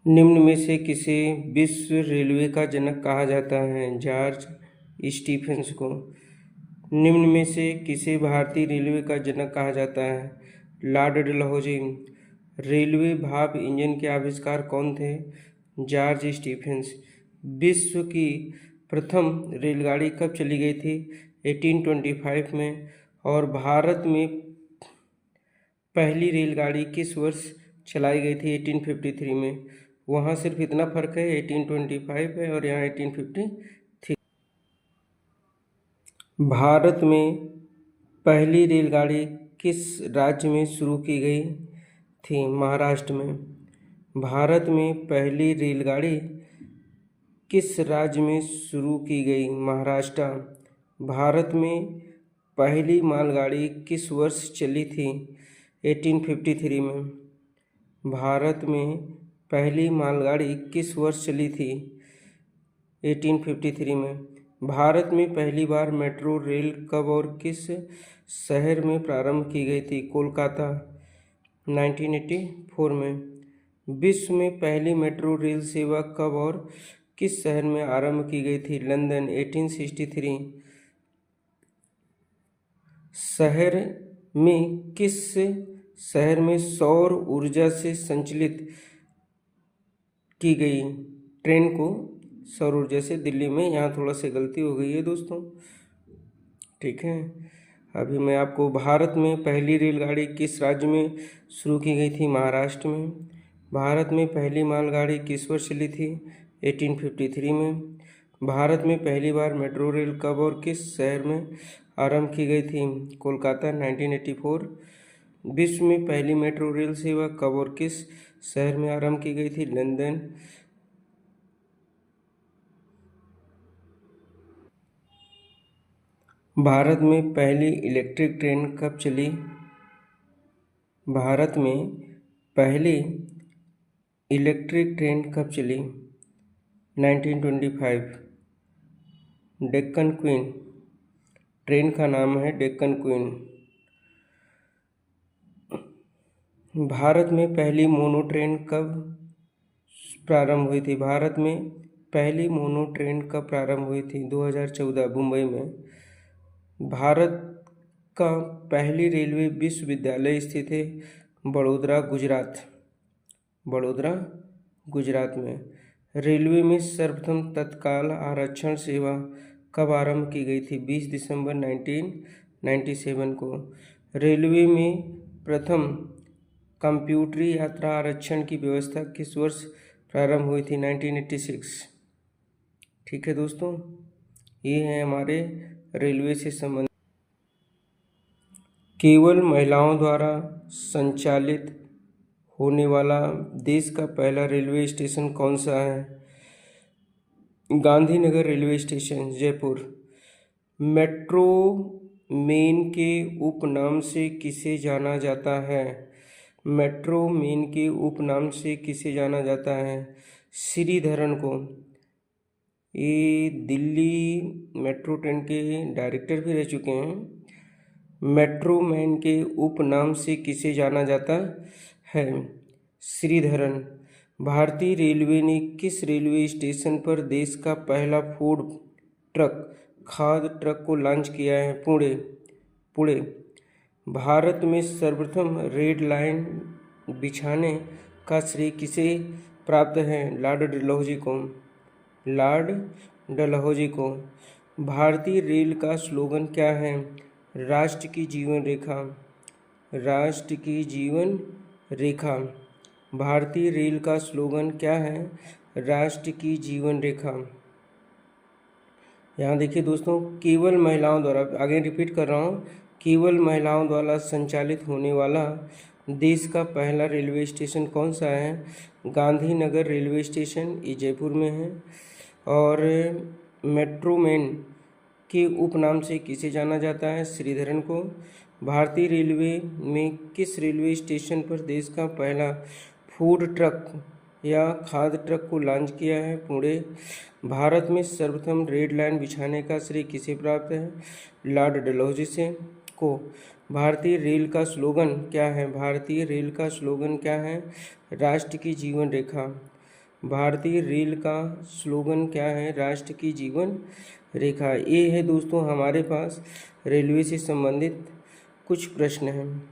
निम्न में से किसे विश्व रेलवे का जनक कहा जाता है? जॉर्ज स्टीफेंस को। निम्न में से किसे भारतीय रेलवे का जनक कहा जाता है? Lord Dalhousie. रेलवे भाप इंजन के आविष्कार कौन थे? George Stephens. विश्व की प्रथम रेलगाड़ी कब चली गई थी? 1825 में। और भारत में पहली रेलगाड़ी किस वर्ष चलाई गई थी? 1853 में। वहाँ सिर्फ इतना फर्क है, 1825 है और यहाँ 1853। भारत में पहली रेलगाड़ी किस राज्य में शुरू की गई थी? महाराष्ट्र में। भारत में पहली रेलगाड़ी किस राज्य में शुरू की गई? महाराष्ट्र। भारत में पहली मालगाड़ी किस वर्ष चली थी? 1853 में। भारत में पहली मालगाड़ी किस वर्ष चली थी? 1853 में। भारत में पहली बार मेट्रो रेल कब और किस शहर में प्रारंभ की गई थी? कोलकाता, 1984 में। विश्व में पहली मेट्रो रेल सेवा कब और किस शहर में आरंभ की गई थी? लंदन, 1863। किस शहर में सौर ऊर्जा से संचालित की गई ट्रेन को सौर ऊर्जा से? दिल्ली में। यहाँ थोड़ा सा गलती हो गई है दोस्तों, ठीक है। अभी मैं आपको भारत में पहली रेलगाड़ी किस राज्य में शुरू की गई थी? महाराष्ट्र में। भारत में पहली मालगाड़ी किस वर्ष चली थी? 1853 में। भारत में पहली बार मेट्रो रेल कब और किस शहर में आरंभ की गई थी? कोलकाता, 1984। विश्व में पहली मेट्रो रेल सेवा कब और किस शहर में आरंभ की गई थी? लंदन। भारत में पहली इलेक्ट्रिक ट्रेन कब चली? भारत में पहली इलेक्ट्रिक ट्रेन कब चली? 1925। डेक्कन क्वीन, ट्रेन का नाम है डेक्कन क्वीन। भारत में पहली मोनो ट्रेन कब प्रारंभ हुई थी? भारत में पहली मोनो ट्रेन कब प्रारंभ हुई थी? 2014, मुंबई में। भारत का पहली रेलवे विश्वविद्यालय स्थित है बड़ोदरा, गुजरात। बड़ोदरा, गुजरात में। रेलवे में सर्वप्रथम तत्काल आरक्षण सेवा कब आरंभ की गई थी? 20 दिसंबर 1997 को। रेलवे में प्रथम कंप्यूटरी यात्रा आरक्षण की व्यवस्था किस वर्ष प्रारंभ हुई थी? 1986। ठीक है दोस्तों, ये है हमारे रेलवे से संबंधित। केवल महिलाओं द्वारा संचालित होने वाला देश का पहला रेलवे स्टेशन कौन सा है? Gandhinagar railway station, Jaipur. Metro main के उपनाम से किसे जाना जाता है? मेट्रो मेन के उपनाम से किसे जाना जाता है? श्रीधरन को। ये दिल्ली मेट्रो ट्रेन के डायरेक्टर भी रह चुके हैं। मेट्रो मैन के उपनाम से किसे जाना जाता है? श्रीधरन। भारतीय रेलवे ने किस रेलवे स्टेशन पर देश का पहला फूड ट्रक, खाद्य ट्रक को लॉन्च किया है? पुणे। भारत में सर्वप्रथम रेड लाइन बिछाने का श्रेय किसे प्राप्त है? लॉर्ड डलहौजी को। लॉर्ड डलहौजी को। भारतीय रेल का स्लोगन क्या है? राष्ट्र की जीवन रेखा। राष्ट्र की जीवन रेखा। भारतीय रेल का स्लोगन क्या है? राष्ट्र की जीवन रेखा। यहाँ देखिए दोस्तों, केवल महिलाओं द्वारा, आगे रिपीट कर रहा हूँ, केवल महिलाओं द्वारा संचालित होने वाला देश का पहला रेलवे स्टेशन कौन सा है? गांधीनगर रेलवे स्टेशन, ये जयपुर में है। और मेट्रो मैन के उपनाम से किसे जाना जाता है? श्रीधरन को। भारतीय रेलवे में किस रेलवे स्टेशन पर देश का पहला फूड ट्रक या खाद्य ट्रक को लॉन्च किया है? पुणे। भारत में सर्वप्रथम रेड लाइन बिछाने का श्रेय किसे प्राप्त है? लॉर्ड डलहौजी से को। भारतीय रेल का स्लोगन क्या है? भारतीय रेल का स्लोगन क्या है? राष्ट्र की जीवन रेखा। भारतीय रेल का स्लोगन क्या है? राष्ट्र की जीवन रेखा। ये है दोस्तों हमारे पास रेलवे से संबंधित कुछ प्रश्न हैं।